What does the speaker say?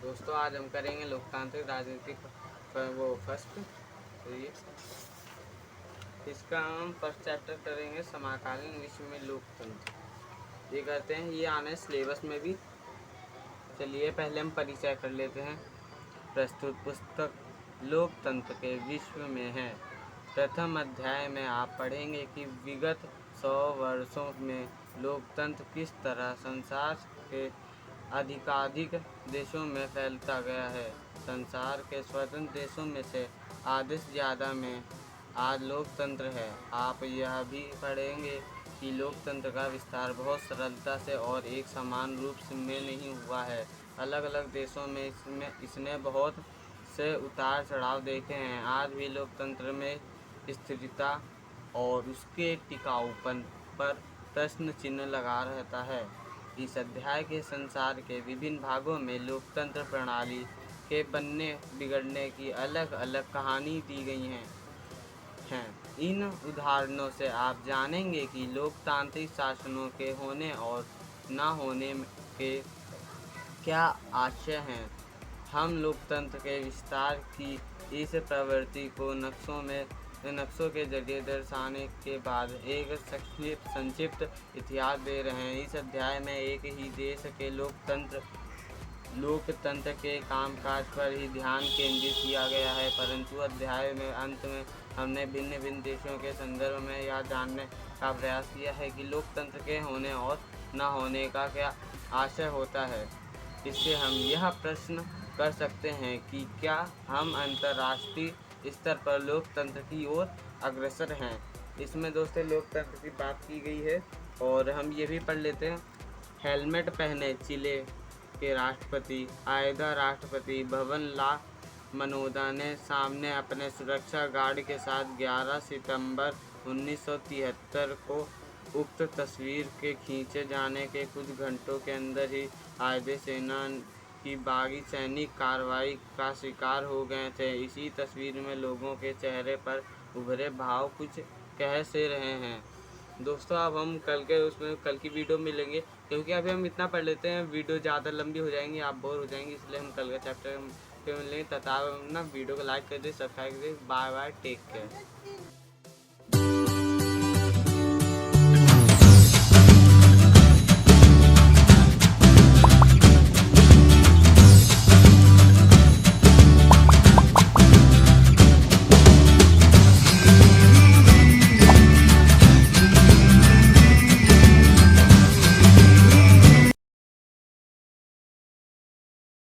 दोस्तों आज हम करेंगे लोकतांत्रिक राजनीति वो फर्स्ट। तो ये इसका हम फर्स्ट चैप्टर करेंगे समकालीन विश्व में लोकतंत्र। ये करते हैं, ये आना है सिलेबस में भी। चलिए पहले हम परिचय कर लेते हैं। प्रस्तुत पुस्तक लोकतंत्र के विश्व में है। प्रथम अध्याय में आप पढ़ेंगे कि विगत 100 वर्षों में लोकतंत्र किस तरह संसार के अधिकाधिक देशों में फैलता गया है। संसार के स्वतंत्र देशों में से आधे से ज़्यादा में आज लोकतंत्र है। आप यह भी पढ़ेंगे कि लोकतंत्र का विस्तार बहुत सरलता से और एक समान रूप में नहीं हुआ है। अलग अलग देशों में इसने बहुत से उतार चढ़ाव देखे हैं। आज भी लोकतंत्र में स्थिरता और उसके टिकाऊपन पर प्रश्न चिन्ह लगा रहता है। इस अध्याय के संसार के विभिन्न भागों में लोकतंत्र प्रणाली के बनने बिगड़ने की अलग अलग कहानी दी गई हैं। इन उदाहरणों से आप जानेंगे कि लोकतांत्रिक शासनों के होने और न होने के क्या आशय हैं। हम लोकतंत्र के विस्तार की इस प्रवृत्ति को नक्शों के जरिए दर्शाने के बाद एक संक्षिप्त इतिहास दे रहे हैं। इस अध्याय में एक ही देश के लोकतंत्र के कामकाज पर ही ध्यान केंद्रित किया गया है, परंतु अध्याय में अंत में हमने भिन्न भिन्न देशों के संदर्भ में यह जानने का प्रयास किया है कि लोकतंत्र के होने और न होने का क्या आशय होता है। इससे हम यह प्रश्न कर सकते हैं कि क्या हम अंतर्राष्ट्रीय स्तर पर लोकतंत्र की ओर अग्रसर हैं। इसमें दोस्तों लोकतंत्र की बात की गई है और हम ये भी पढ़ लेते हैं। हेलमेट पहने चिले के राष्ट्रपति आयदा राष्ट्रपति भवन ला मनोदा ने सामने अपने सुरक्षा गार्ड के साथ 11 सितंबर 1973 को उक्त तस्वीर के खींचे जाने के कुछ घंटों के अंदर ही आयदे सेना की बागी सैनिक कार्रवाई का शिकार हो गए थे। इसी तस्वीर में लोगों के चेहरे पर उभरे भाव कुछ कह से रहे हैं। दोस्तों अब हम कल की वीडियो मिलेंगे, क्योंकि अभी हम इतना पढ़ लेते हैं, वीडियो ज़्यादा लंबी हो जाएंगी, आप बोर हो जाएंगे, इसलिए हम कल का चैप्टर पे मिलेंगे। तथा ना वीडियो को लाइक कर दे, सब्सक्राइब कर दे। Bye bye, take care.